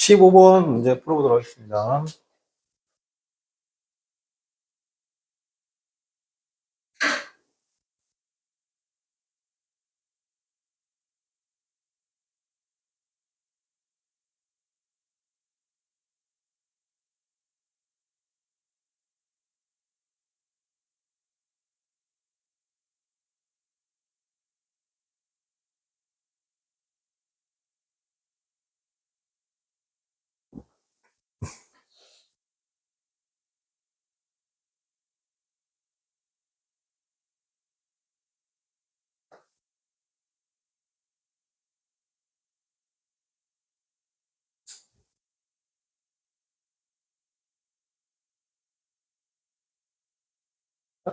15번 문제 풀어보도록 하겠습니다.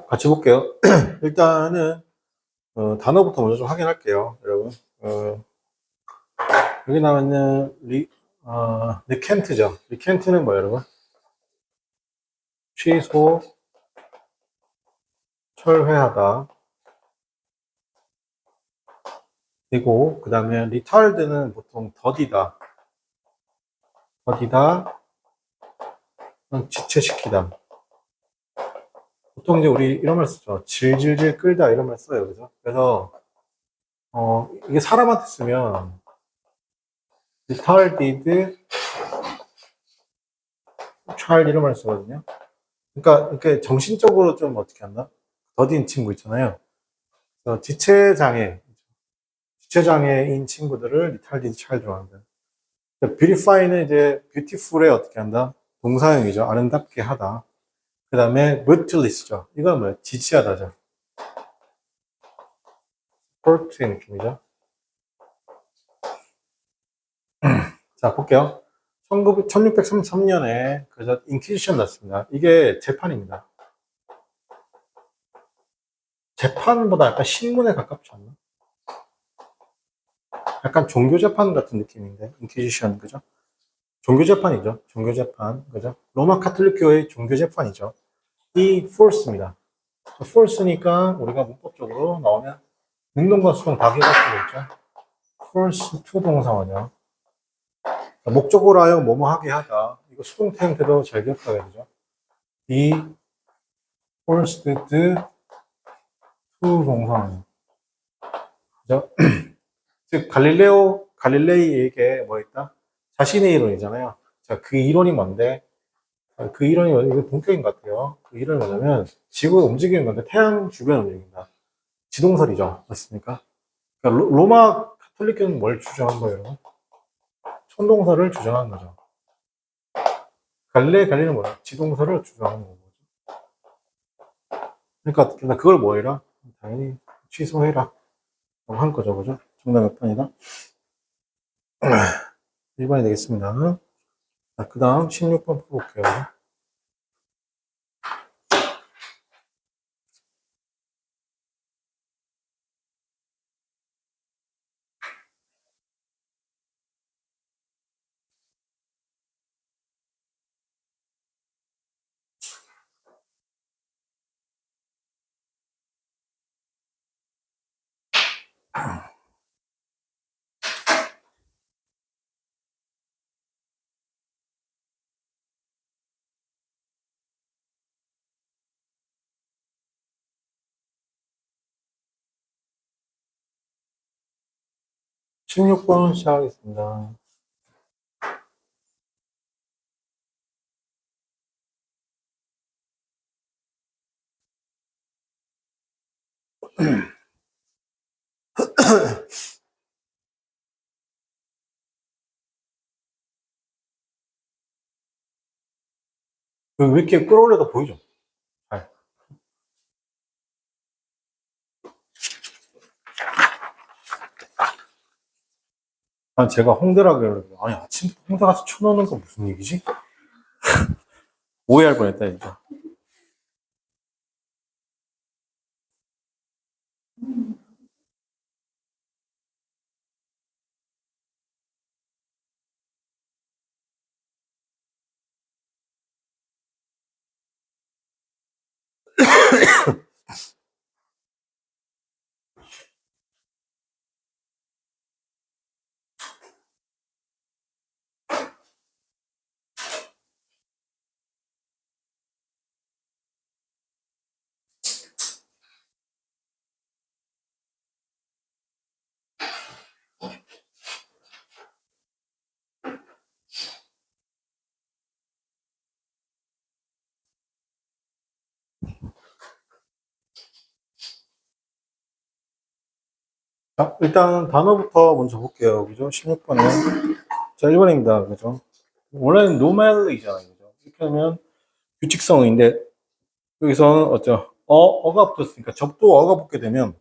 같이 볼게요. 일단은 단어부터 먼저 좀 확인할게요, 여러분. 여기 나오는 리켄트죠. 리켄트는 뭐예요, 여러분? 취소, 철회하다. 그리고 그 다음에 리타일드는 보통 더디다, 지체시키다. 보통 이제 우리 이런 말 쓰죠. 질질질 끌다 이런 말 써요, 그죠? 그래서 이게 사람한테 쓰면 retarded child 이런 말 쓰거든요. 그러니까 이렇게 정신적으로 좀 어떻게 한다? 더딘 친구 있잖아요. 지체장애인 친구들을 retarded child라고 합니다. beautify는 이제 beautiful에 어떻게 한다? 동사형이죠. 아름답게 하다. 그 다음에 brutalist죠. 이건 뭐예요? 지치하다죠. sport의 느낌이죠. 자, 볼게요. 1633년에 그래서 인퀴지션 났습니다. 이게 재판입니다. 재판보다 약간 신문에 가깝지 않나? 약간 종교재판 같은 느낌인데, 인퀴지션, 그죠? 종교재판이죠. 종교재판, 그죠? 로마 카톨릭 교회의 종교재판이죠. 이 force입니다. force니까 우리가 문법적으로 나오면 능동과 수동 다 기억할 수가 있죠. force to 동사원이요. 목적으로 하여 뭐뭐 하게 하다. 이거 수동태 형태도 잘 기억해야 되죠. 이 forced to 동사원이요. 그죠? 즉, 갈릴레이에게 뭐 있다? 자신의 이론이잖아요. 자, 그 이론이 뭔데? 그 이론이, 이거 본격인 것 같아요. 그 이론이 뭐냐면, 지구가 움직이는 건데, 태양 주변을 움직인다. 지동설이죠. 맞습니까? 그러니까 로마 카톨릭교는 뭘 주장한 거예요, 여러분? 천동설을 주장한 거죠. 갈릴레이는 뭐야? 지동설을 주장하는 거죠. 그러니까, 그걸 뭐 해라? 당연히 취소해라. 한 거죠, 그죠? 정답 몇 번이다? 1번이 되겠습니다. 자, 그 다음 16번 풀어볼게요. 16번 시작하겠습니다. 왜 이렇게 끌어올려도 보이죠? 잘. 제가 홍대라 그러는데, 아니, 아침부터 홍대 가서 쳐놓는 건 무슨 얘기지? 오해할 뻔했다, 진짜. 자, 일단 단어부터 먼저 볼게요. 그죠? 16번에. 자, 1번입니다. 그죠? 원래는 normally잖아요. 그죠? 이렇게 하면 규칙성인데, 여기서는 어쩌, 어가 붙었으니까 접두 어가 붙게 되면,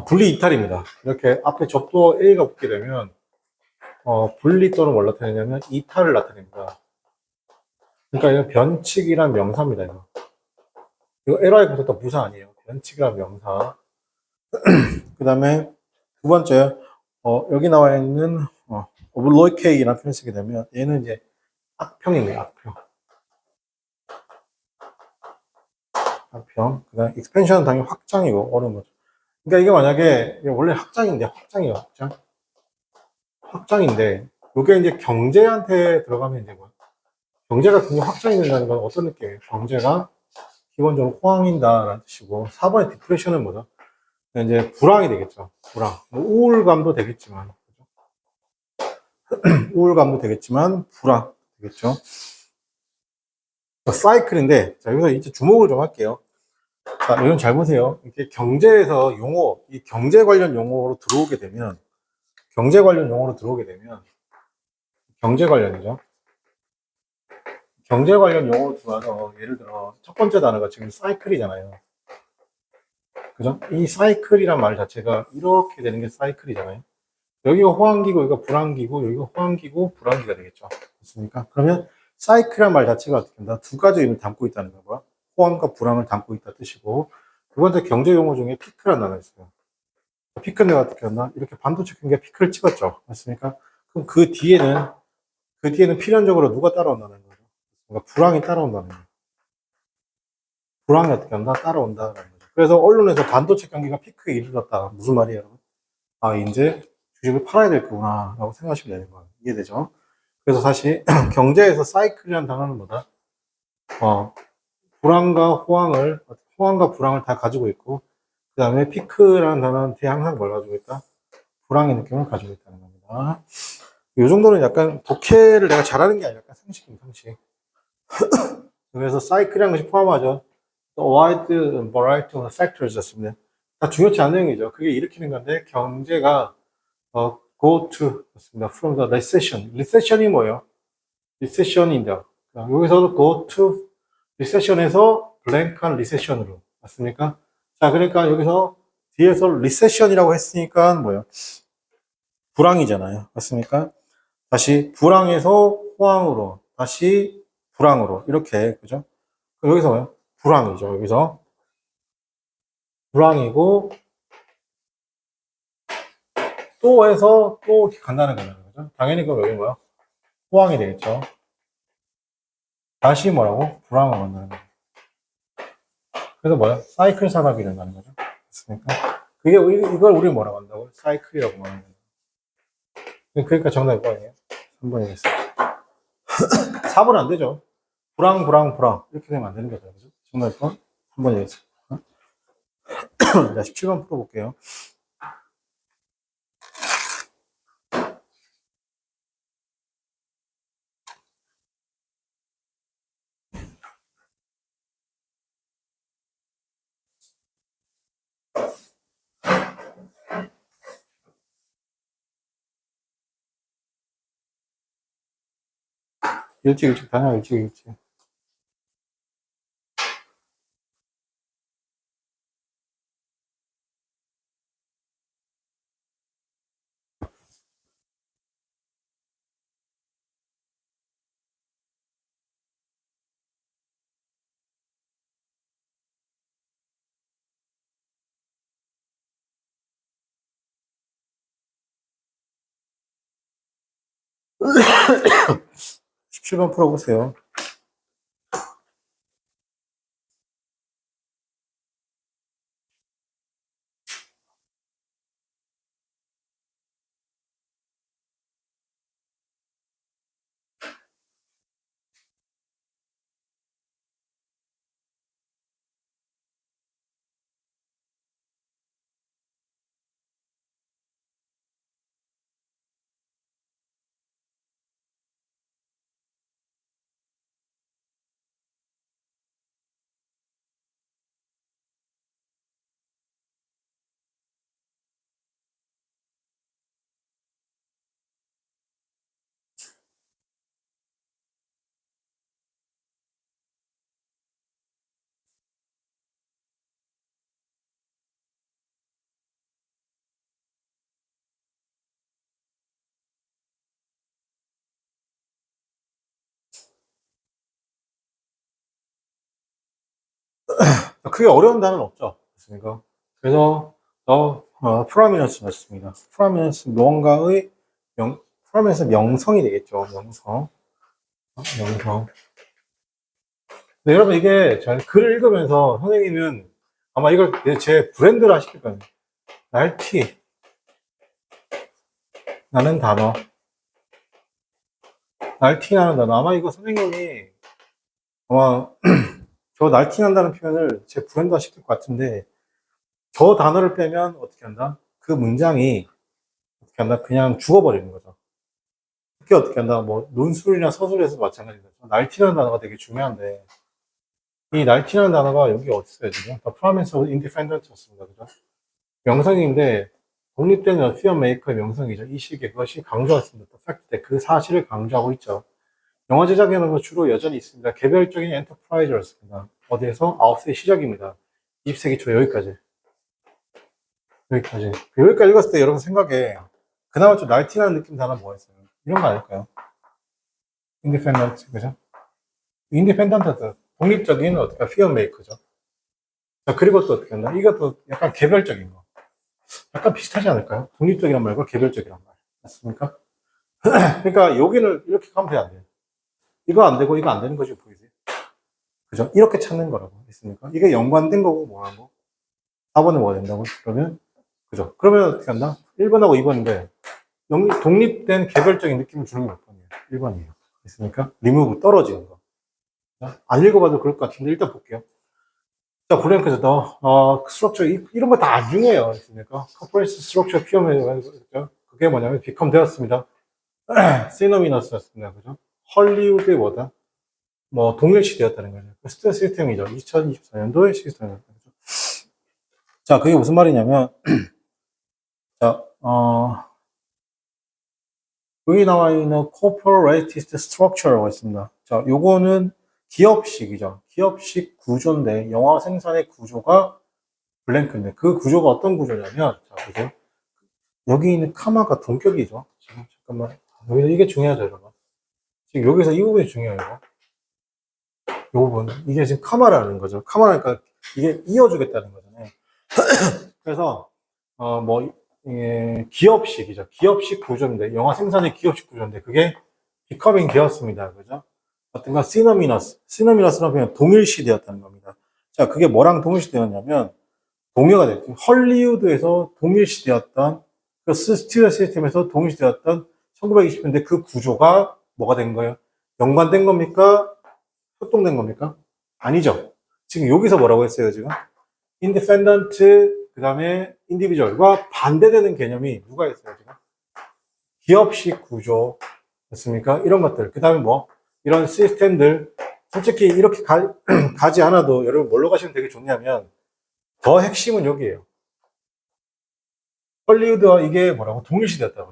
분리 이탈입니다. 이렇게 앞에 접두 A가 붙게 되면, 분리 또는 뭘 나타내냐면, 이탈을 나타냅니다. 그러니까 이거 변칙이란 명사입니다. 이거 LI 붙었다 부사 아니에요. 변칙이란 명사. 그 다음에 두 번째, 여기 나와 있는, 오블로이케이라는 표현을 쓰게 되면, 얘는 이제 악평이에요, 악평. 악평. 그 다음에 익스펜션은 당연히 확장이고, 어려운 거죠. 그러니까 이게 만약에, 이게 원래 확장인데, 확장이에요, 확장. 확장인데, 이게 이제 경제한테 들어가면 이제 뭐야? 경제가 굉장히 확장이 된다는 건 어떤 느낌이에요? 경제가 기본적으로 호황인다라는 뜻이고, 4번의 디프레션은 뭐죠? 이제 불황이 되겠죠. 불황. 뭐 우울감도 되겠지만, 우울감도 되겠지만, 불황 되겠죠. 사이클인데, 자, 여기서 이제 주목을 좀 할게요. 자, 이건 잘 보세요. 이렇게 경제에서 용어, 이 경제 관련 용어로 들어오게 되면, 경제 관련 용어로 들어오게 되면, 경제 관련이죠. 경제 관련 용어로 들어와서, 예를 들어, 첫 번째 단어가 지금 사이클이잖아요. 그죠? 이 사이클이란 말 자체가 이렇게 되는 게 사이클이잖아요. 여기가 호황기고, 여기가 불황기고, 여기가 호황기고, 불황기가 되겠죠. 맞습니까? 그러면 사이클이란 말 자체가 어떻게 된다? 두 가지 의미를 담고 있다는 거고요. 호황과 불황을 담고 있다 뜻이고, 두 번째 경제 용어 중에 피크라는 단어가 있어요. 피크는 내가 어떻게 했나? 이렇게 반도체 경기가 피크를 찍었죠. 맞습니까? 그럼 그 뒤에는 필연적으로 누가 따라온다는 거죠? 그러니까 불황이 따라온다는 거죠. 불황이 어떻게 한다? 따라온다는 거죠. 그래서 언론에서 반도체 경기가 피크에 이르렀다. 무슨 말이에요, 여러분? 아, 이제 주식을 팔아야 될 거구나. 라고 생각하시면 되는 거예요. 이해되죠? 그래서 사실 경제에서 사이클이라는 단어는 뭐다? 어, 호황과 불황을 다 가지고 있고, 그 다음에 피크라는 단어는 항상 뭘 가지고 있다? 불황의 느낌을 가지고 있다는 겁니다. 이 정도는 약간 독해를 내가 잘하는 게 아니라 약간 상식입니다, 상식. 그래서 사이클이라는 것이 포함하죠. A wide variety of factors 였습니다. 다 중요치 않은 내용이죠. 그게 일으키는 건데, 경제가, go to, 였습니다. From the recession. recession이 뭐예요? recession인데, 여기서도 go to recession에서 blank한 recession으로. 맞습니까? 자, 그러니까 여기서 뒤에서 recession이라고 했으니까 뭐예요? 불황이잖아요. 맞습니까? 다시 불황에서 호황으로, 다시 불황으로, 이렇게, 그죠? 여기서 뭐요? 불황이죠. 여기서 불황이고, 또 해서 또 이렇게 간다는 거잖아요. 그죠? 당연히 그럼 여기 뭐야? 호황이 되겠죠. 다시 뭐라고? 불황으로 간다는 거죠. 그래서 뭐야? 사이클 산업이 된다는 거죠. 맞습니까? 이걸 우리 뭐라고 한다고? 사이클이라고 말하는 거예요. 그러니까 정답이 뭐예요? 3번이겠어요. 4번 안 되죠. 불황, 불황, 불황. 이렇게 되면 안 되는 거죠. 그죠? 정답이 3번이겠어요. 자, 17번 풀어볼게요. 일찍 다녀, 일찍. 칠 17번 풀어보세요. 크게 어려운 단어는 없죠. 그렇습니까? 그래서 프라미넌스 맞습니다. 프라미넌스 무언가의 프라미넌스 명성이 되겠죠. 명성. 명성. 네, 여러분 이게 잘 글을 읽으면서 선생님은 아마 이걸 제 브랜드라 시킬 거예요. 날티 라는 단어. 날티 나는 단어. 아마 이거 선생님이 아마 저 날티 난다는 표현을 제 브랜드화 시킬 것 같은데 저 단어를 빼면 어떻게 한다? 그 문장이 어떻게 한다? 그냥 죽어버리는 거죠. 특히 어떻게 한다? 뭐 논술이나 서술에서 마찬가지죠. 날티라는 단어가 되게 중요한데 이 날티라는 단어가 여기 어디 있어요 지금? The promise of independent였습니다. 그죠? 명성인데 독립된 피어 메이커의 명성이죠. 이 시기에 그것이 강조했습니다. The fact that 그 사실을 강조하고 있죠. 영화 제작에는 주로 여전히 있습니다. 개별적인 엔터프라이즈였습니다. 어디에서? 9세 시작입니다. 20세기 초 여기까지. 여기까지. 여기까지 읽었을 때 여러분 생각에 그나마 좀 날티나는 느낌 단어 뭐가 있어요? 이런 거 아닐까요? 인디펜던트, 그죠? 인디펜던트, 독립적인 어떻게 피어메이커죠. 자, 그리고 또 어떻게 한다? 이것도 약간 개별적인 거. 약간 비슷하지 않을까요? 독립적이란 말과 개별적이란 말. 맞습니까? 그러니까 여기는 이렇게 가면 돼안 돼요? 이거 안 되고 이거 안 되는 거지 보이세요? 그죠? 이렇게 찾는 거라고 했습니까? 이게 연관된 거고 뭐하고 4번에 뭐가 된다고? 그러면 그죠? 그러면 어떻게 한다? 1번하고 2번인데 독립된 개별적인 느낌을 주는 게 몇 번이에요? 1번이에요. 있습니까? 리무브 떨어지는 거. 안 읽어봐도 그럴 것 같은데 일단 볼게요. 자, 블랭크에서 스트럭처 이런 거 다 안 중요해요. 있습니까? 커퍼레이트 스트럭처 피어면 그게 뭐냐면 비컴 되었습니다. 시너미너스였습니다. 그죠? 헐리우드의 뭐다? 뭐 동일시 되었다는 거죠. 스튜디오 시스템이죠. 2024년도의 시스템입니다. 자, 그게 무슨 말이냐면 자, 여기 나와 있는 corporatist structure라고 있습니다. 자, 요거는 기업식이죠. 기업식 구조인데 영화 생산의 구조가 블랭크인데 그 구조가 어떤 구조냐면 자, 보세요. 여기 있는 카마가 동격이죠. 지금 잠깐만. 여기서 이게 중요하죠, 여러분. 지금 여기서 이 부분이 중요해요. 이 부분. 이게 지금 카마라는 거죠. 카마라니까 이게 이어주겠다는 거잖아요. 그래서 뭐 기업식이죠. 기업식 구조인데 영화 생산의 기업식 구조인데 그게 비커밍 되었습니다. 그죠? 어떤가 시너미너스라는 표현 동일시되었다는 겁니다. 자, 그게 뭐랑 동일시되었냐면 동요가 됐죠. 헐리우드에서 동일시되었던 그 스튜디오 시스템에서 동일시되었던 1920년대 그 구조가 뭐가 된 거예요? 연관된 겁니까? 협동된 겁니까? 아니죠. 지금 여기서 뭐라고 했어요, 지금? 인디펜던트, 그 다음에 인디비주얼과 반대되는 개념이 누가 있어요, 지금? 기업식 구조, 됐습니까? 이런 것들. 그 다음에 뭐, 이런 시스템들. 솔직히 이렇게 가지 않아도 여러분 뭘로 가시면 되게 좋냐면, 더 핵심은 여기에요. 헐리우드와 이게 뭐라고? 동일시되었다고.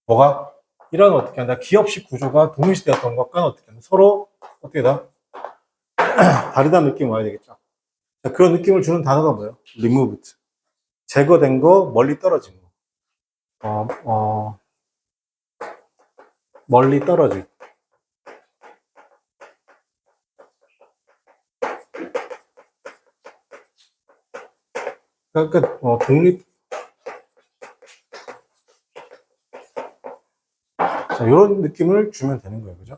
뭐가? 이런 어떻게 한다? 기업식 구조가 동일시되었던 것과 어떻게 한다? 서로 어떻게 다 다르다는 느낌이 와야 되겠죠. 자, 그런 느낌을 주는 단어가 뭐예요? removed. 제거된 거, 멀리 떨어진 거. 어, 어, 멀리 떨어진. 그러니까, 독립, 자, 이런 느낌을 주면 되는 거예요. 그죠?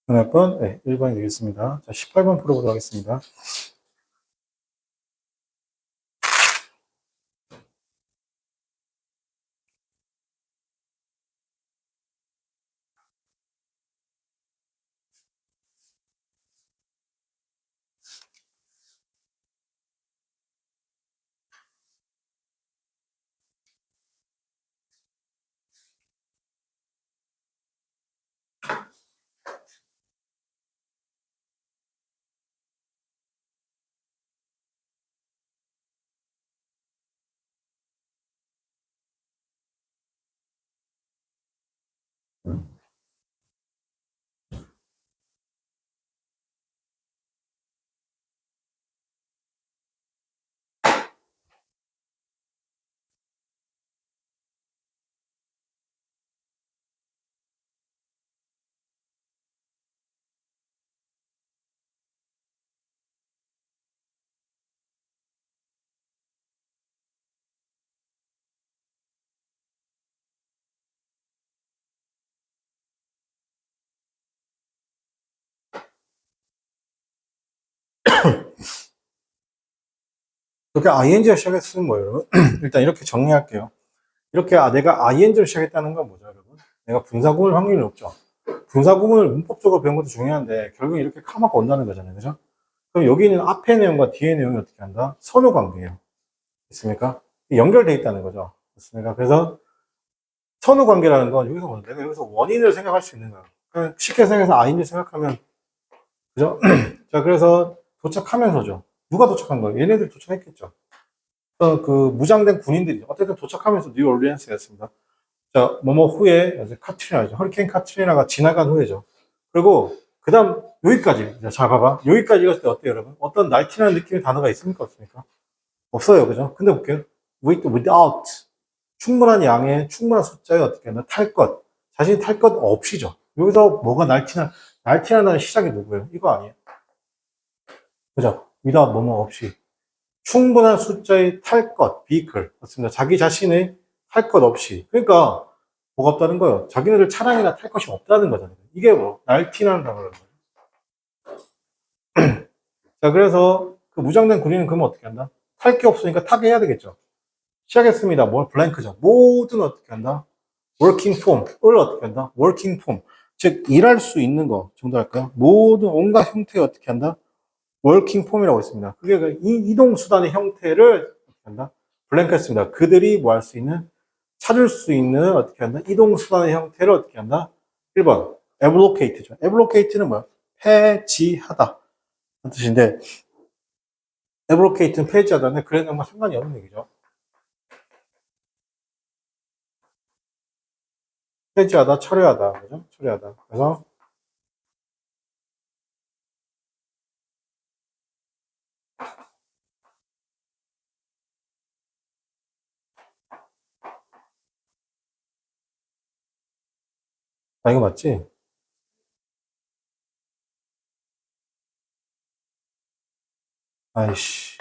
몇 번? 네, 1번이 되겠습니다. 자, 18번 풀어보도록 하겠습니다. 이렇게 ing가 시작했으면 뭐예요, 여러분? 일단 이렇게 정리할게요. 이렇게 내가 ing를 시작했다는 건 뭐죠, 여러분? 내가 분사구문일 확률이 높죠. 분사구문을 문법적으로 배운 것도 중요한데 결국 이렇게 카마가 온다는 거잖아요, 그죠? 그럼 여기 있는 앞의 내용과 뒤의 내용이 어떻게 한다? 선호 관계예요. 있습니까? 연결돼 있다는 거죠. 있습니까? 그래서 선호 관계라는 건 여기서 뭐 내가 여기서 원인을 생각할 수 있는 거예요. 그러니까 쉽게 생각해서 ing를 생각하면 그죠? 자, 그래서 도착하면서죠. 누가 도착한 거예요? 얘네들이 도착했겠죠. 그 무장된 군인들이죠. 어쨌든 도착하면서 뉴올리언스였습니다. 자, 뭐뭐 후에 카트리나죠. 허리케인 카트리나가 지나간 후에죠. 그리고 그 다음 여기까지. 자, 봐봐. 여기까지 갔을 때 어때요, 여러분? 어떤 날티나는 느낌의 단어가 있습니까? 없습니까? 없어요, 그죠? 근데 볼게요. without. 충분한 양의 충분한 숫자에 어떻게 하나 탈 것. 자신이 탈 것 없이죠. 여기서 뭐가 날티난다는 시작이 누구예요? 이거 아니에요. 그죠? without 뭐뭐 없이. 충분한 숫자의 탈 것, vehicle. 맞습니다. 자기 자신의 탈 것 없이. 그러니까, 뭐가 없다는 거예요. 자기네들 차량이나 탈 것이 없다는 거잖아요. 이게 뭐, 날티나는 단어라는 거예요. 자, 그래서 그 무장된 군인은 그러면 어떻게 한다? 탈 게 없으니까 타게 해야 되겠죠. 시작했습니다. 뭘 블랭크죠. 모든 어떻게 한다? working form을 어떻게 한다? working form. 즉, 일할 수 있는 거 정도 할까요? 모든 온갖 형태에 어떻게 한다? working form이라고 있습니다. 그게 그 이동수단의 형태를 어떻게 한다? 블랭크 했습니다. 그들이 뭐 할 수 있는? 찾을 수 있는 어떻게 한다? 이동수단의 형태를 어떻게 한다? 1번. ablocate죠. ablocate는 뭐야? 폐지하다. 그 뜻인데, ablocate는 폐지하다는 그래도 뭐 상관이 없는 얘기죠. 폐지하다, 철회하다. 그죠? 철회하다. 그래서, 이거 맞지? 아이씨.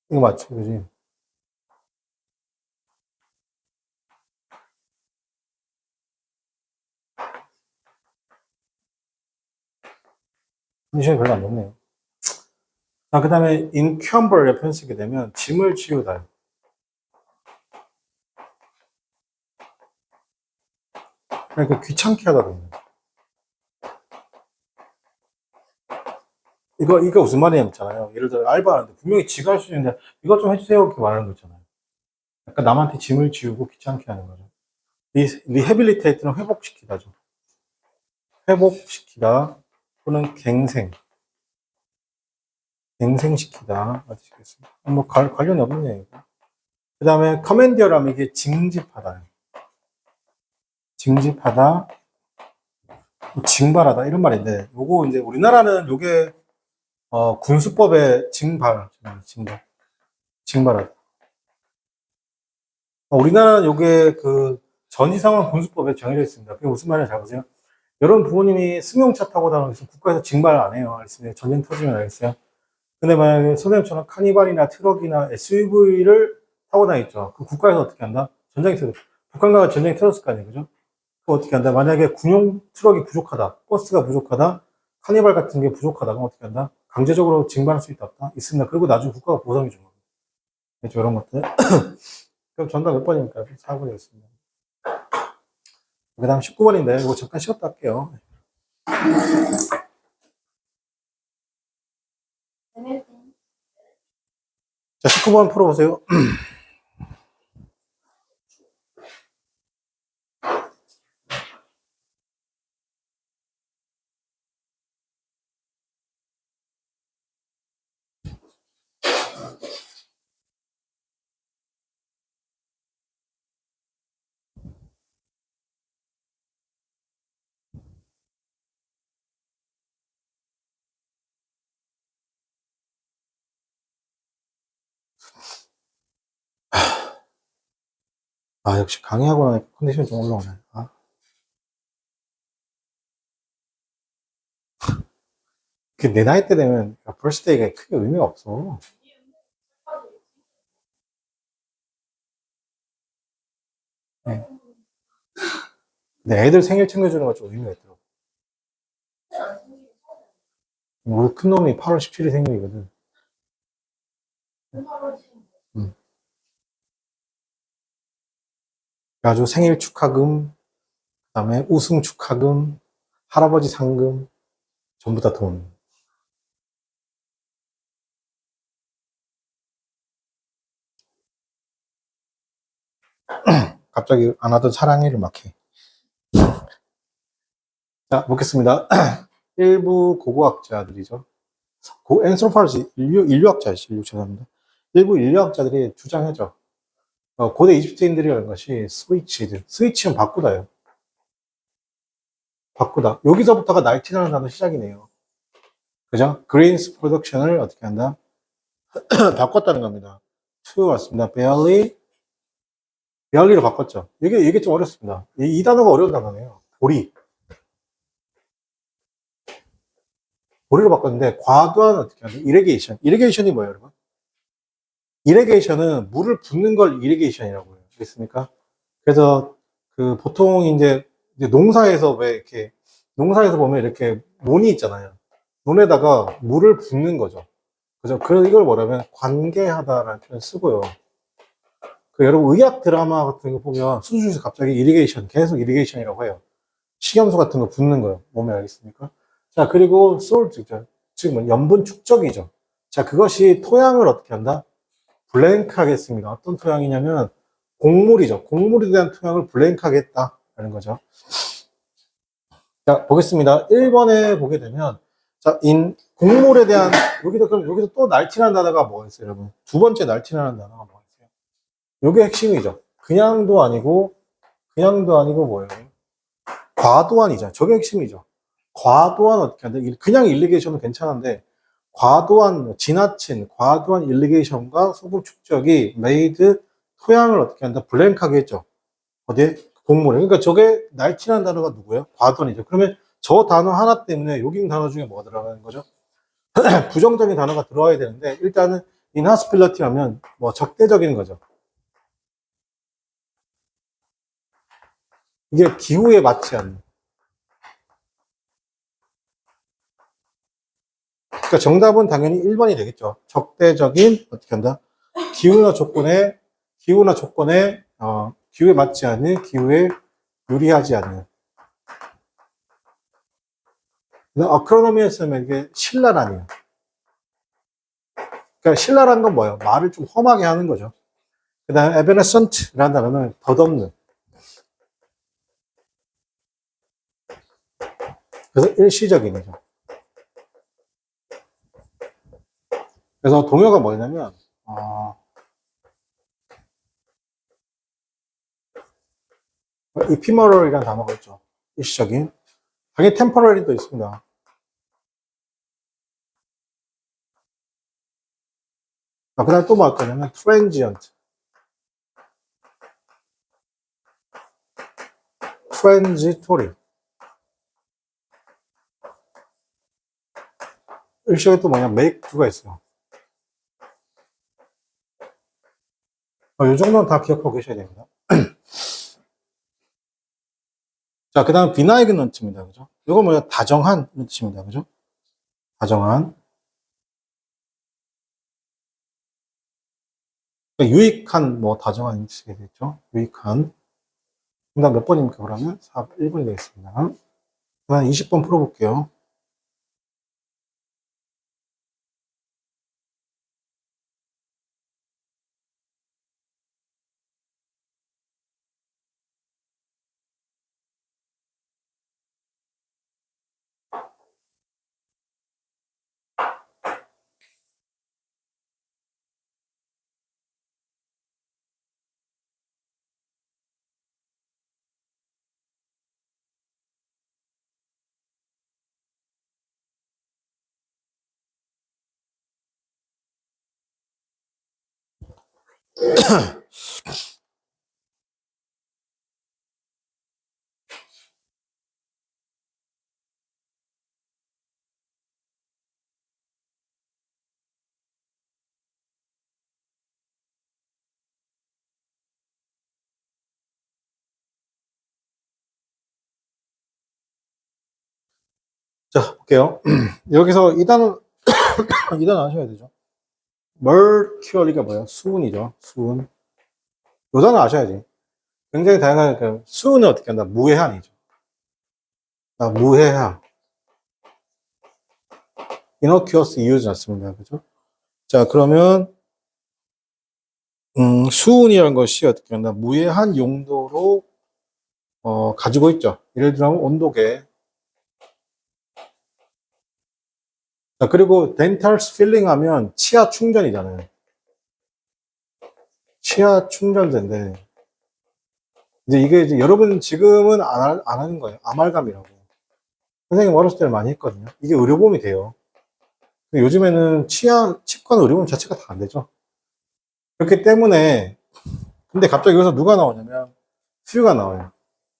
이거 맞지? 그지? 컨디션이 별로 안 좋네요. 자, 그 다음에 encumber 옆에 쓰게 되면 짐을 지우다. 그러니까 귀찮게 하다 보면. 이거 무슨 말이냐면, 예를 들어 알바하는데 분명히 지가 할 수 있는데 이것 좀 해주세요. 이렇게 말하는 거 있잖아요. 약간 남한테 짐을 지우고 귀찮게 하는 거죠. 리해빌리테이트는 회복시키다죠. 회복시키다 또는 갱생시키다. 맞으시겠습니다. 뭐 관련이 없는 얘기고. 그 다음에 커맨디어라면 이게 징집하다. 징집하다, 징발하다 이런 말인데 요거 이제 우리나라는 요게 군수법의 징발하다. 우리나라는 요게 그 전시상황 군수법에 정해져 있습니다. 그게 무슨 말이냐 잘 보세요. 여러분 부모님이 승용차 타고 다니면서 국가에서 징발 안 해요. 알겠습니다. 전쟁 터지면 알겠어요. 근데 만약에 선생님처럼 카니발이나 트럭이나 SUV를 타고 다녔죠. 그 국가에서 어떻게 한다? 전쟁이 터졌 북한과 전쟁이 터졌을 거 아니에요. 그죠? 그 어떻게 한다? 만약에 군용 트럭이 부족하다. 버스가 부족하다. 카니발 같은 게 부족하다. 그럼 어떻게 한다? 강제적으로 징발할 수 있다 없다? 있습니다. 그리고 나중에 국가가 보상해 줍니다. 그렇죠. 이런 것들. 그럼 전달 몇 번입니까? 4번이었습니다. 그 다음 19번인데, 이거 잠깐 쉬었다 할게요. 자, 19번 풀어보세요. 역시 강의하고 나니까 컨디션이 좀 올라오네. 내 나이 때 되면 벌스데이가 크게 의미가 없어. 네. 근데 애들 생일 챙겨주는 거 좀 의미가 있더라고. 우리 큰 놈이 8월 17일 생일이거든. 음. 아주 생일 축하금, 그다음에 우승 축하금, 할아버지 상금, 전부 다 돈. 갑자기 안 하던 사랑해를 막 해. 자, 보겠습니다. 일부 고고학자들이죠. 앤소로파지 인류학자이죠. 인류 죄송합니다. 일부 인류학자들이 주장하죠. 고대 이집트인들이라는 것이 스위치는 바꾸다요. 바꾸다. 여기서부터가 나이티라는 단어 시작이네요. 그죠? 그레인스 프로덕션을 어떻게 한다? 바꿨다는 겁니다. to 왔습니다. barely로 바꿨죠. 이게 좀 어렵습니다. 이 단어가 어려운 단어네요. 보리로 바꿨는데, 과도한 어떻게 하냐? 이리게이션이 뭐예요, 여러분? 이리게이션은 물을 붓는 걸 이리게이션이라고 해요. 알겠습니까? 그래서 보통 이제 농사에서 왜 이렇게 농사에서 보면 이렇게 논이 있잖아요. 논에다가 물을 붓는 거죠. 그죠? 그래서 이걸 뭐냐면 관계하다라는 표현 쓰고요. 여러분 의학 드라마 같은 거 보면 수술에서 갑자기 계속 이리게이션이라고 해요. 식염수 같은 거 붓는 거예요. 몸에 알겠습니까? 자, 그리고 솔트죠. 지금 염분 축적이죠. 자, 그것이 토양을 어떻게 한다? 블랭크 하겠습니다. 어떤 토양이냐면 곡물이죠. 곡물에 대한 토양을 블랭크 하겠다라는 거죠. 자, 보겠습니다. 1번에 보게 되면, 자, 곡물에 대한, 그럼 여기서 또 날티라는 단어가 뭐가 있어요, 여러분? 두 번째 날티라는 단어가 뭐가 있어요? 요게 핵심이죠. 그냥도 아니고 뭐예요? 과도한이죠. 저게 핵심이죠. 과도한 어떻게 한다? 그냥 일리게이션은 괜찮은데, 과도한 일리게이션과 소금 축적이 메이드 토양을 어떻게 한다? 블랭크하게 했죠. 어디에? 곡물에. 그러니까 저게 날티라는 단어가 누구예요? 과도한이죠. 그러면 저 단어 하나 때문에 여기 있는 단어 중에 뭐가 들어가는 거죠? 부정적인 단어가 들어와야 되는데 일단은 인하스필러티 하면 뭐 적대적인 거죠. 이게 기후에 맞지 않는. 그러니까 정답은 당연히 1번이 되겠죠. 적대적인 어떻게 한다? 기후나 조건에 기후에 맞지 않는, 기후에 유리하지 않는. 아크로노미에서는 이게 신랄아니에요. 그러니까 신랄한 건 뭐예요? 말을 좀 험하게 하는 거죠. 그 다음에 evanescent라는 단어는 덧없는. 그래서 일시적인이죠. 그래서 동요가 뭐냐면 ephemeral이라는 단어가 있죠. 일시적인. 당연히 temporary도 있습니다. 그 다음에 또 뭐 할 거냐면 transitory. 일시적인 또 뭐냐, make do가 있어요. 이 정도는 다 기억하고 계셔야 됩니다. 자, 그 다음 비나이그넌트입니다. 그죠? 이거 뭐냐, 다정한 이런 뜻입니다. 그죠? 다정한. 그러니까 유익한, 뭐, 다정한 이런 뜻이 되겠죠? 유익한. 그 다음 몇 번입니까? 그러면 1번이 되겠습니다. 그 다음 20번 풀어볼게요. 자, 볼게요. 여기서 이 단어, 이 단어 아셔야 되죠. mercury가 뭐예요? 수은이죠. 수은. 요 단어 아셔야지. 굉장히 다양한, 수은은 어떻게 한다? 무해한이죠. 아, 무해한. innocuous use 였습니다. 그죠? 자, 그러면, 수은이라는 것이 어떻게 한다? 무해한 용도로, 가지고 있죠. 예를 들면 온도계. 자, 그리고 덴탈스 필링 하면 치아 충전이잖아요. 치아 충전제인데, 이제 이게 이제 여러분 지금은 안 하는 거예요. 아말감이라고. 선생님 어렸을 때는 많이 했거든요. 이게 의료보험이 돼요. 근데 요즘에는 치과 의료보험 자체가 다 안 되죠. 그렇기 때문에, 근데 갑자기 여기서 누가 나오냐면, 수유가 나와요.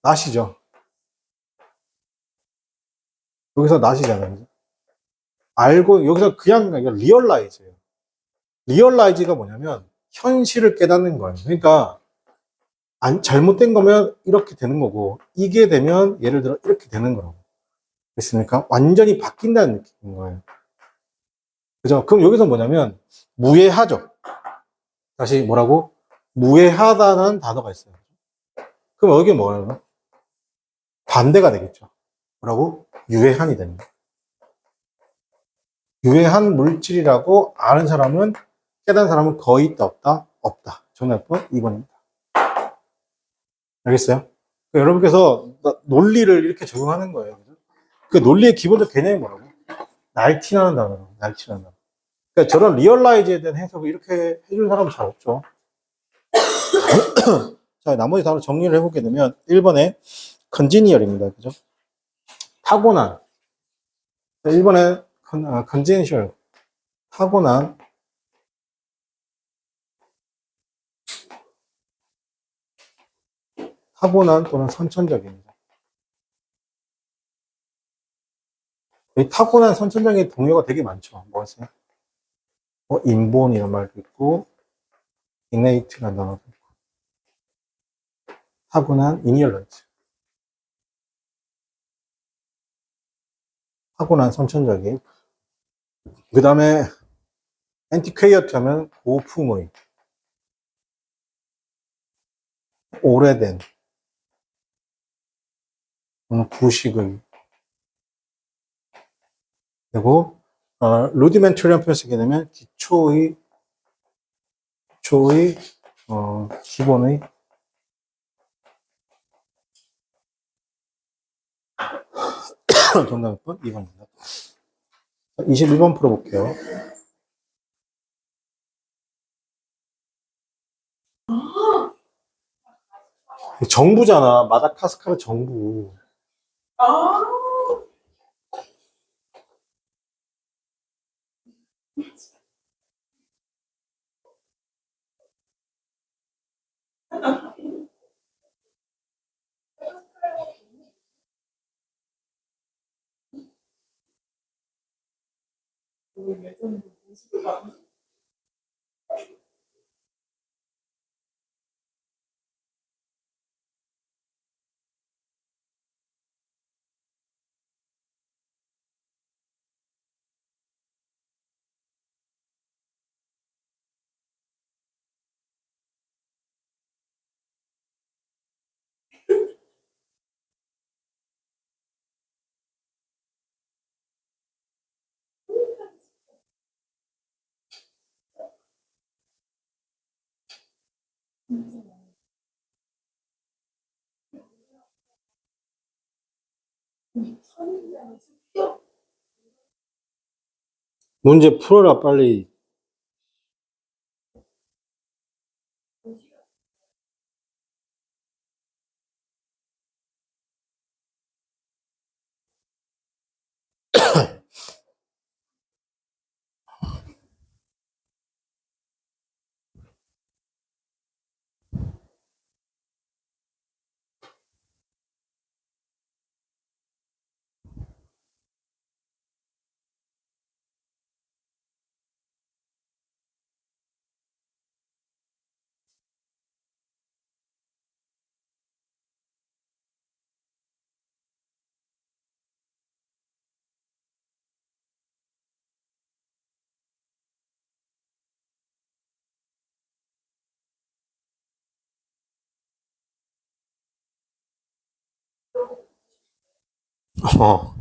낫이죠. 여기서 낫이잖아요. 알고, 여기서 그냥 리얼라이즈예요. 리얼라이즈가 뭐냐면, 현실을 깨닫는 거예요. 그러니까, 잘못된 거면 이렇게 되는 거고, 이게 되면 예를 들어 이렇게 되는 거라고. 됐습니까? 완전히 바뀐다는 느낌인 거예요. 그죠? 그럼 여기서 뭐냐면, 무해하죠. 다시 뭐라고? 무해하다는 단어가 있어요. 그럼 여기 뭐라고? 반대가 되겠죠. 뭐라고? 유해한이 되는 거예요. 유해한 물질이라고 아는 사람은, 깨달은 사람은 거의 있다, 없다? 없다. 정답 번 2번입니다. 알겠어요? 여러분께서 논리를 이렇게 적용하는 거예요. 그 논리의 기본적 개념이 뭐라고? 날티나는 단어로, 날티나는 단어. 그러니까 저런 리얼라이즈에 대한 해석을 이렇게 해주는 사람은 잘 없죠. 자, 나머지 단어 정리를 해보게 되면 1번에 컨지니얼입니다. 그죠? 타고난. 1번에 컨지니셜. 타고난. 타고난 또는 선천적입니다. 이 타고난 선천적인 동요가 되게 많죠. 뭐였어요? 인본 이런 말도 있고, innate라는 단어도 있고, 타고난 inherent. 타고난 선천적인. 그 다음에 antiquate 하면 고풍의, 오래된, 구식의. 그리고 rudimentary 표현 쓰게 되면 기초의, 기본의. 정답 몇 번? 2번입니다. 21번 풀어볼게요. 정부잖아. 마다카스카르 정부. 문제 풀어라, 빨리. 어.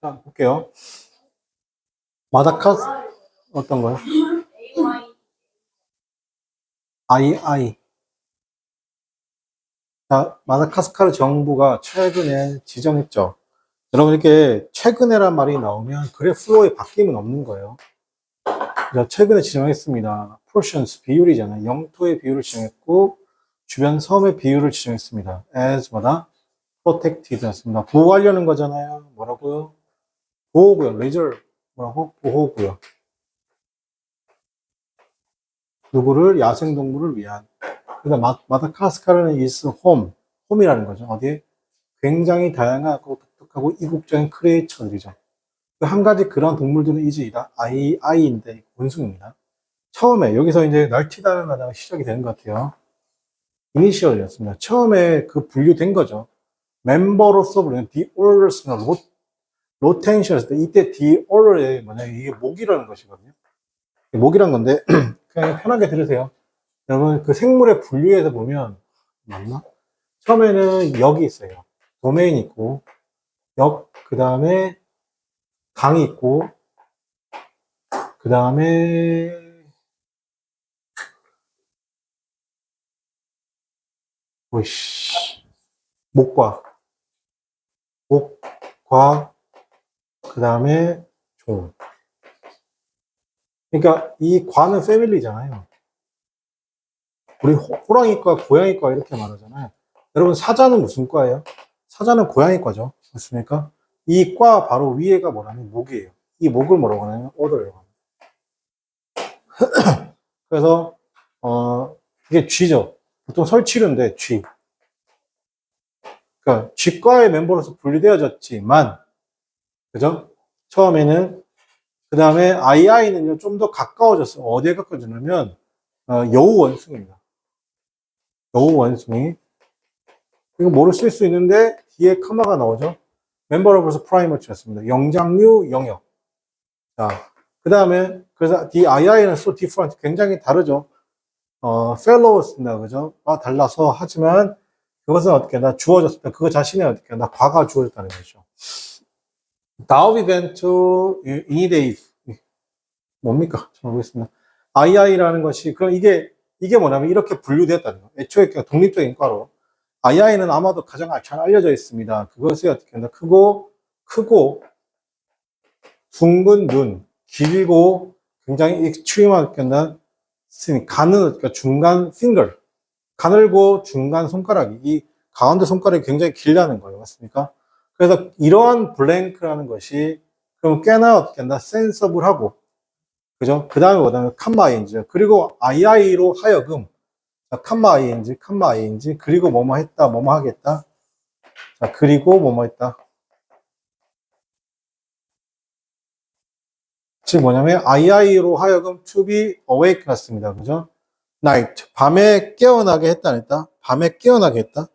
자, 볼게요. 마다카스, 어떤 거요? II. 자, 마다카스카르 정부가 최근에 지정했죠. 여러분, 이렇게 최근에란 말이 나오면 글의 플로우에 바뀜은 없는 거예요. 자, 최근에 지정했습니다. portions, 비율이잖아요. 영토의 비율을 지정했고, 주변 섬의 비율을 지정했습니다. as 뭐다? protected였습니다. 보호하려는 거잖아요. 뭐라고요? 보호구요. reserve. 뭐라고? 보호구요. 누구를? 야생동물을 위한. 그러니까 마다카스카르는 is home. 홈이라는 거죠. 어디에? 굉장히 다양하고 독특하고 이국적인 크리에이처들이죠. 한 가지 그런 동물들은 이즈이다. 아이인데 원숭입니다. 처음에 여기서 이제 널티다는 하다가 시작이 되는 것 같아요. 이니셜이었습니다. 처음에 그 분류된 거죠. 멤버로서 부르는 디올러스나 로텐션이었을 때 이때 디올러의 뭐냐 이게 목이라는 것이거든요. 목이란 건데 그냥 편하게 들으세요. 여러분 그 생물의 분류에서 보면 맞나? 처음에는 역이 있어요. 도메인 있고 역, 그 다음에 강이 있고 그 다음에 오이씨 목과 목과 그 다음에 종. 그러니까 이 과는 패밀리잖아요. 우리 호랑이과, 고양이과 이렇게 말하잖아요. 여러분 사자는 무슨 과예요? 사자는 고양이과죠. 맞습니까? 이 과 바로 위에가 뭐냐면 목이에요. 이 목을 뭐라고 하냐면 오더라고 합니다. 그래서 이게 쥐죠. 보통 설치류인데 쥐. 그러니까 쥐과의 멤버로서 분리되어졌지만 그죠? 처음에는 그 다음에 II는요 좀 더 가까워졌어요. 어디에 가까워졌냐면 여우 원숭이입니다. 여우 원숭이. 이거 뭐를 쓸 수 있는데 뒤에 카마가 나오죠. 멤버로서 프라이머치였습니다. 영장류 영역. 자, 그 다음에 그래서 DII는 so different 굉장히 다르죠. fellows입니다. 그죠? 달라서 하지만 그것은 어떻게 나 주어졌다. 그거 자신이 어떻게 나 과가 주어졌다는 거죠. 다우 이벤트 이니데이즈 뭡니까? 잘 모르겠습니다. II라는 것이 그럼 이게 뭐냐면 이렇게 분류됐다는 거. 애초에 독립적인 과로 II는 아마도 가장 잘 알려져 있습니다. 그것이 어떻게 한다? 크고 둥근 눈, 길고 굉장히 익스트림하게 한다. 가는 그러니까 중간 핑거, 가늘고 중간 손가락이 이 가운데 손가락이 굉장히 길다는 거예요. 맞습니까? 그래서 이러한 블랭크라는 것이 그럼 꽤나 어떻게 한다? 센서블하고 그죠? 그 다음에 뭐냐면 칸마 ing 그리고 II로 하여금 칸마 ing 그리고 뭐뭐 했다 뭐뭐 하겠다 자 그리고 뭐뭐 했다 지금 뭐냐면 II로 하여금 to be awake 했습니다. 그죠? night 밤에 깨어나게 했다 안 했다? 밤에 깨어나게 했다.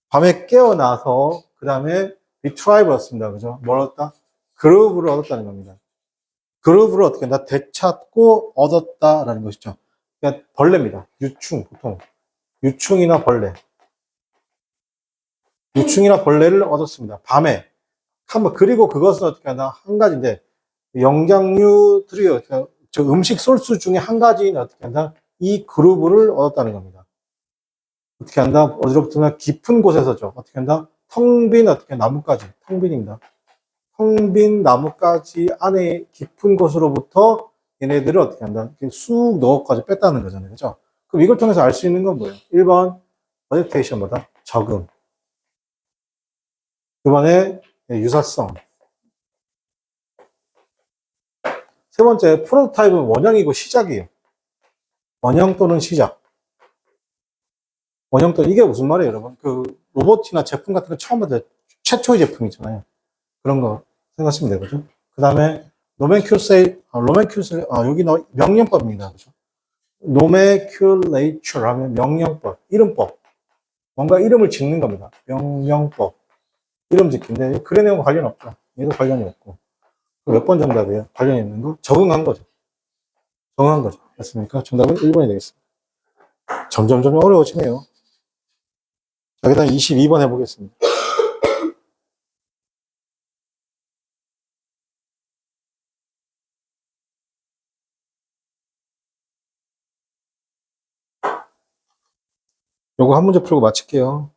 밤에 깨어나서 그 다음에 retrieve를 얻습니다. 그죠? 뭘 얻었다? 그루브를 얻었다는 겁니다. 그루브를 어떻게 한다? 되찾고 얻었다라는 것이죠. 그러니까 벌레입니다. 유충 보통 유충이나 벌레 유충이나 벌레를 얻었습니다. 밤에 그리고 그것은 어떻게 하나 한 가지인데 영장류들이 저 음식 소스 중에 한 가지는 어떻게 한다? 이 그루브를 얻었다는 겁니다. 어떻게 한다? 어디로부터나 깊은 곳에서죠. 어떻게 한다? 텅 빈 어떻게 나뭇가지, 텅 빈입니다. 텅 빈 나뭇가지 안에 깊은 곳으로부터 얘네들을 어떻게 한다? 이렇게 쑥 넣어까지 뺐다는 거잖아요. 그죠? 그럼 이걸 통해서 알 수 있는 건 뭐예요? 1번, 어댑테이션보다 적응. 2번에 유사성. 세 번째, 프로토타입은 원형이고 시작이에요. 원형 또는 시작. 원형 또는, 이게 무슨 말이에요, 여러분? 그, 로봇이나 제품 같은 거 처음부터 최초의 제품이잖아요. 그런 거 생각하시면 되거죠. 그 다음에, 여기 명령법입니다. 그죠? nomenclature 하면 명령법, 이름법. 뭔가 이름을 짓는 겁니다. 명령법. 이름 짓기인데, 글의 내용과 관련 없죠. 얘도 관련이 없고. 몇 번 정답이에요? 관련 있는 거? 적응한 거죠. 적응한 거죠. 맞습니까? 정답은 1번이 되겠습니다. 점점 어려워지네요. 자, 그 다음 22번 해보겠습니다. 요거 한 문제 풀고 마칠게요.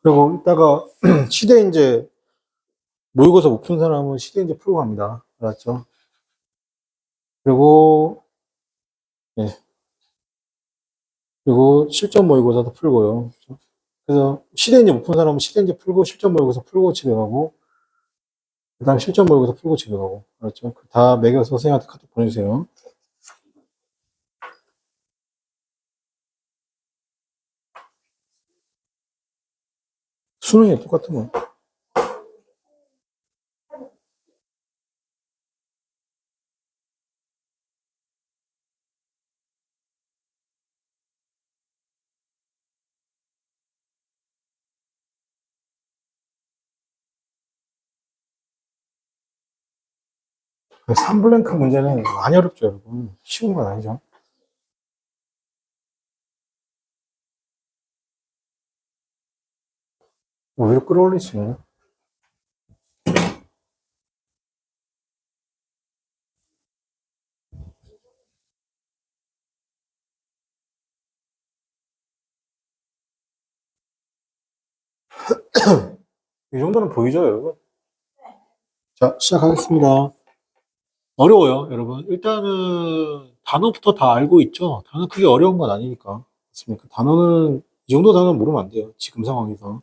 그리고 이따가 시대인재 모의고사 못 푼 사람은 시대인재 풀고 갑니다. 알았죠? 그리고, 예. 그리고 실전 모의고사도 풀고요. 그래서 시대인재 못 푼 사람은 시대인재 풀고 실전 모의고사 풀고 집에 가고, 그 다음 실전 모의고사 풀고 집에 가고. 알았죠? 다 매겨서 선생님한테 카톡 보내주세요. 수능이 똑같은 거. 그 3블랭크 문제는 많이 어렵죠, 여러분. 쉬운 건 아니죠. 오히려 끌어올릴 수 있는. 이 정도는 보이죠, 여러분? 자, 시작하겠습니다. 어려워요, 여러분. 일단은 단어부터 다 알고 있죠? 단어 크게 어려운 건 아니니까. 맞습니까? 단어는, 이 정도 단어는 모르면 안 돼요. 지금 상황에서.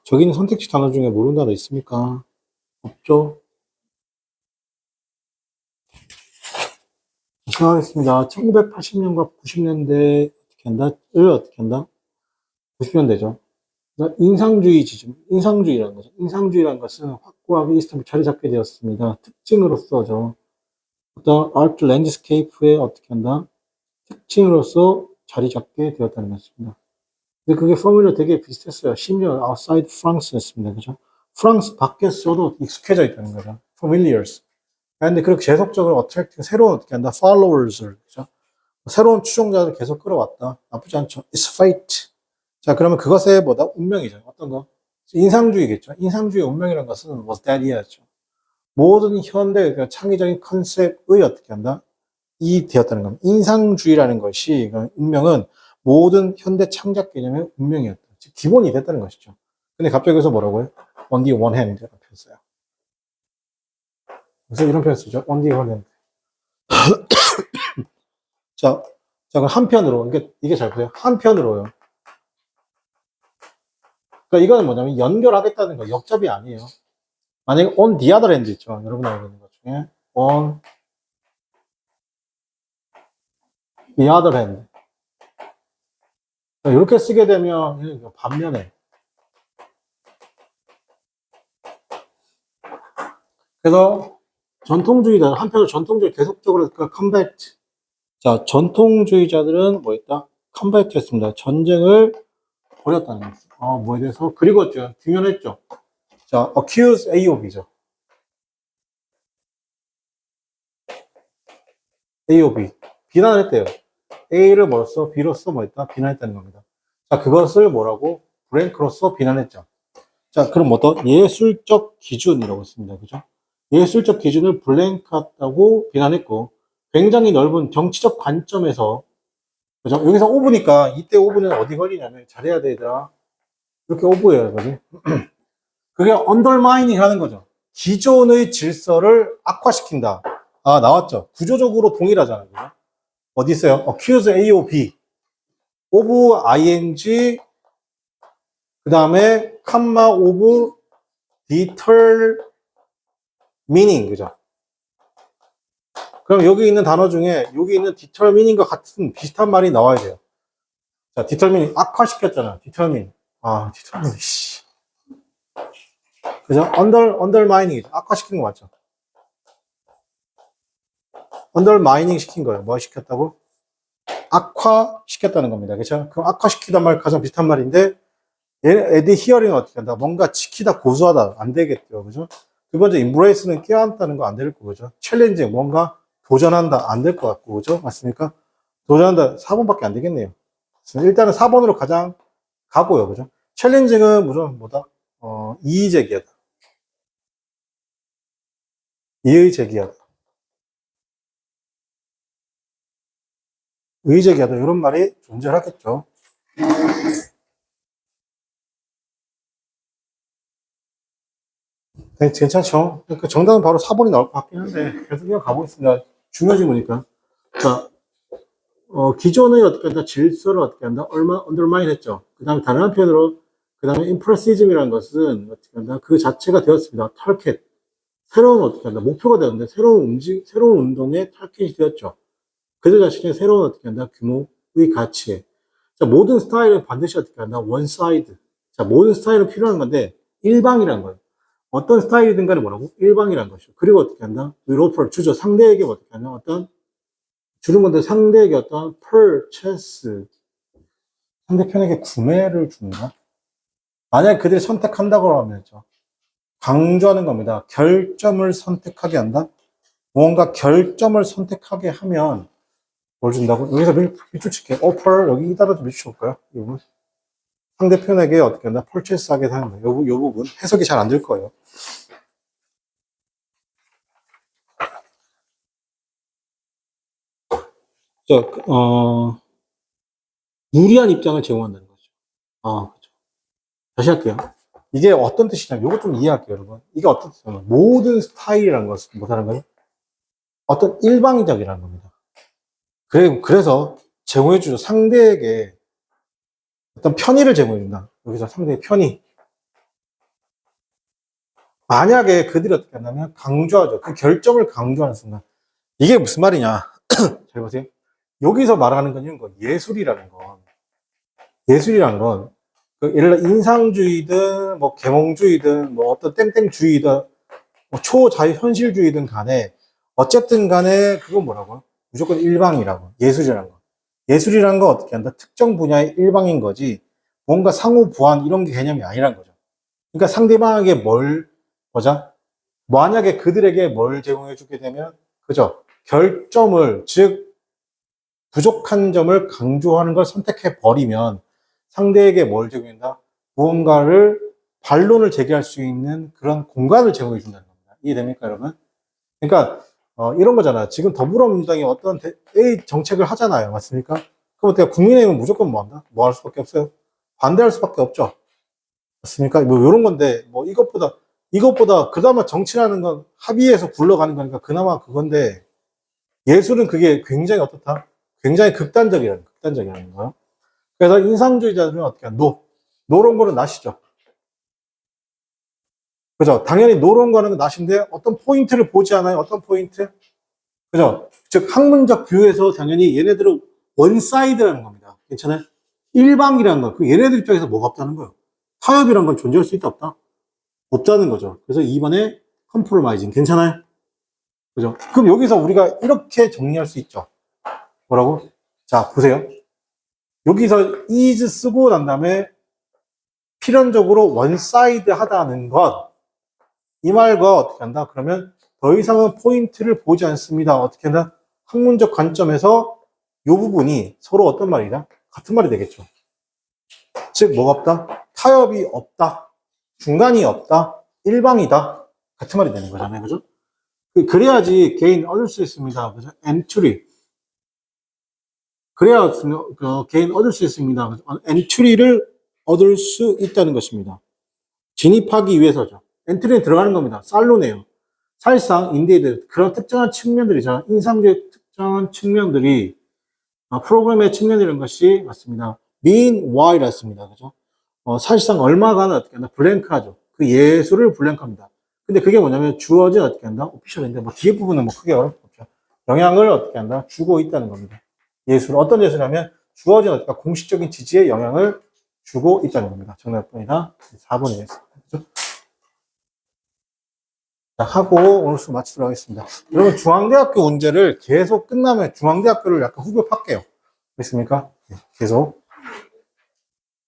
저기는 선택지 단어 중에 모르는 단어 있습니까? 없죠? 시작하겠습니다. 1980년과 90년대 어떻게 한다? 을 어떻게 한다? 90년대죠. 인상주의지즘, 인상주의라는 거죠. 인상주의라는 것은 확고하게 이스탄불 자리 잡게 되었습니다. 특징으로서죠. 어떤 아트 랜드스케이프에 어떻게 한다? 특징으로서 자리 잡게 되었다는 것입니다. 근데 그게 포뮬러 되게 비슷했어요. 심지어 outside France였습니다. 그죠? 프랑스 밖에서도 익숙해져 있다는 거죠. familiars. 근데 그렇게 계속적으로 attracting, 새로운 어떻게 한다? followers를, 그죠? 새로운 추종자를 계속 끌어왔다. 나쁘지 않죠. It's fate. 자, 그러면 그것의 뭐다? 운명이죠. 어떤 거? 인상주의겠죠. 인상주의 운명이라는 것은 was that year죠. 모든 현대, 그러니까 창의적인 컨셉의 어떻게 한다? 이 되었다는 겁니다. 인상주의라는 것이, 그러니까 운명은 모든 현대 창작 개념의 운명이었다. 즉, 기본이 됐다는 것이죠. 근데 갑자기 여기서 뭐라고요? On the one hand. 이라는 표현 써요. 그래서 이런 표현 쓰죠. On the one hand. 자, 자, 그럼 한편으로, 이게 잘 보세요. 한편으로요. 그러니까 이거는 뭐냐면 연결하겠다는 거, 역접이 아니에요. 만약에 on the other hand 있죠. 여러분 알고 있는 것 중에. on the other hand. 이렇게 쓰게 되면 반면에. 그래서 전통주의자, 한편으로 전통주의 계속적으로 컴배트. 자, 전통주의자들은 뭐 했다? 컴배트 했습니다. 전쟁을 벌였다는 거죠. 뭐에 대해서? 그리고죠. 규명했죠. 자, accuse AOB죠. AOB. 비난을 했대요. A를 뭐로써? B로써 뭐 했다? 비난했다는 겁니다. 자, 그것을 뭐라고? 브랭크로써 비난했죠. 자, 그럼 어떤 예술적 기준이라고 했습니다. 그죠? 예술적 기준을 블랭크하다고 비난했고, 굉장히 넓은 정치적 관점에서, 그죠? 여기서 오브니까, 이때 오브는 어디 걸리냐면, 잘해야 되더라. 이렇게 오브예요, 여기. 그게 언더마이닝 하는 거죠. 기존의 질서를 악화시킨다. 아, 나왔죠. 구조적으로 동일하잖아요. 그죠? 어디 있어요? accuse A or B. of ing, 그 다음에, 컴마 of determining. 그죠? 그럼 여기 있는 단어 중에 여기 있는 determining과 같은 비슷한 말이 나와야 돼요. 자, determining 악화시켰잖아. determine. 아, determine. 씨. 그죠? undermining 악화시킨 거 맞죠? undermining 시킨 거예요. 뭐 시켰다고? 악화시켰다는 겁니다. 그렇죠? 그럼 악화시키단 말 가장 비슷한 말인데 add hearing은 어떻게 한다? 뭔가 지키다 고수하다 안 되겠죠. 그죠? 두 번째 embrace는 껴안다는 거 안 될 거죠. challenge 뭔가 도전한다 안 될 것 같고 그죠? 맞습니까? 도전한다 4번밖에 안 되겠네요. 일단은 4번으로 가장 가고요. 그죠? 챌린징은 무슨 뭐다? 이의 제기하다. 이의 제기하다. 의의 제기하다. 이런 말이 존재하겠죠. 네, 괜찮죠? 그러니까 정답은 바로 4번이 나올 것 같긴 한데 계속 그냥 가보겠습니다. 중요하지 보니까. 자, 기존의 어떻게 한다? 질서를 어떻게 한다? 얼마 언더마인 했죠. 그 다음에 다른 한편으로 그 다음에 임프레시즘이라는 것은 어떻게 한다? 그 자체가 되었습니다. 타켓. 새로운 어떻게 한다? 목표가 되었는데 새로운 운동의 타켓이 되었죠. 그들 자신의 새로운 어떻게 한다? 규모의 가치에. 자, 모든 스타일은 반드시 어떻게 한다? 원사이드. 자, 모든 스타일은 필요한 건데 일방이라는 거예요. 어떤 스타일이든 간에 뭐라고? 일방이라는 것이죠. 그리고 어떻게 한다? 로퍼를 주죠. 상대에게 어떻게 하냐? 어떤 주는 건데 상대에게 어떤 purchase 상대편에게 구매를 준다. 만약 그들이 선택한다고 하면죠. 강조하는 겁니다. 결점을 선택하게 한다. 무언가 결점을 선택하게 하면 뭘 준다고? 여기서 밑줄 칠게요. offer 여기 따라서 밑줄 칠까요? 이 부분. 상대편에게 어떻게 한다? purchase 하게 하는 거예요. 이 부분 해석이 잘 안 될 거예요. 자, 유리한 입장을 제공한다는 거죠. 그렇죠. 다시 할게요. 이게 어떤 뜻이냐면, 이거 좀 이해할게요, 여러분. 이게 어떤 뜻이냐면, 모든 스타일이라는 것은 뭐라는 거예요? 어떤 일방적이라는 겁니다. 그래서 제공해주죠. 상대에게 어떤 편의를 제공해준다. 여기서 상대의 편의. 만약에 그들이 어떻게 한다면 강조하죠. 그 결정을 강조하는 순간. 이게 무슨 말이냐. 잘 보세요. 여기서 말하는 건 이런 거. 예술이라는 건. 예술이라는 건, 예를 들어 인상주의든, 뭐, 계몽주의든, 뭐, 어떤 땡땡주의든, 뭐 초자유현실주의든 간에, 어쨌든 간에, 그건 뭐라고요? 무조건 일방이라고. 예술이라는 거. 예술이라는 건 어떻게 한다? 특정 분야의 일방인 거지, 뭔가 상호 보완 이런 게 개념이 아니란 거죠. 그러니까 상대방에게 보자. 만약에 그들에게 뭘 제공해주게 되면, 그죠? 결점을, 즉, 부족한 점을 강조하는 걸 선택해 버리면 상대에게 뭘 제공한다? 무언가를 반론을 제기할 수 있는 그런 공간을 제공해 준다는 겁니다. 이해됩니까, 여러분? 그러니까 이런 거잖아. 지금 더불어민주당이 어떤 A 정책을 하잖아요, 맞습니까? 그럼 어떻게 국민의힘은 무조건 뭐 한다? 뭐 할 수밖에 없어요? 반대할 수밖에 없죠. 맞습니까? 뭐 이런 건데 뭐 이것보다 그나마 정치라는 건 합의해서 굴러가는 거니까 그나마 그건데 예술은 그게 굉장히 어떻다? 굉장히 극단적이라는 거예요. 그래서 인상주의자들은 어떻게 하냐? 노론 거는 낫이죠. 그죠? 당연히 노론 거는 낫인데 어떤 포인트를 보지 않아요? 어떤 포인트? 그죠? 즉, 학문적 뷰에서 당연히 얘네들은 원사이드라는 겁니다. 괜찮아요? 일방이라는 거. 그 얘네들 입장에서 뭐가 없다는 거예요? 타협이란 건 존재할 수 있다, 없다? 없다는 거죠. 그래서 2번에 컴프로마이징. 괜찮아요? 그죠? 그럼 여기서 우리가 이렇게 정리할 수 있죠. 뭐라고? 자, 보세요. 여기서 is 쓰고 난 다음에 필연적으로 원사이드 하다는 것. 이 말과 어떻게 한다? 그러면 더 이상은 포인트를 보지 않습니다. 어떻게 한다? 학문적 관점에서 부분이 서로 어떤 말이다? 같은 말이 되겠죠. 즉, 뭐가 없다? 타협이 없다. 중간이 없다. 일방이다. 같은 말이 되는 거잖아요. 그죠? 그래야지 개인 얻을 수 있습니다. 그죠? 엔트리. 그래야 개인 얻을 수 있습니다. 엔트리를 얻을 수 있다는 것입니다. 진입하기 위해서죠. 엔트리에 들어가는 겁니다. 살로네요. 사실상 인디에드 그런 특정한 측면들이죠. 인상적 특정한 측면들이 프로그램의 측면이라는 것이 맞습니다. meanwhile이라 습니다. 그죠? 사실상 얼마간은 어떻게 한다? 블랭크하죠. 그 예수를 블랭크합니다. 근데 그게 뭐냐면 주어진 어떻게 한다? 오피셜인데 뭐 뒤에 부분은 뭐 크게 어렵죠. 영향을 어떻게 한다? 주고 있다는 겁니다. 예수를 어떤 예수냐면 주어진 어떤 공식적인 지지에 영향을 주고 있다는 겁니다. 정답 몇 번이다? 4번이 됐습니다. 그죠? 자, 하고 오늘 수업 마치도록 하겠습니다. 여러분 중앙대학교 문제를 계속 끝나면 중앙대학교를 약간 후벼 팔게요. 됐습니까? 계속.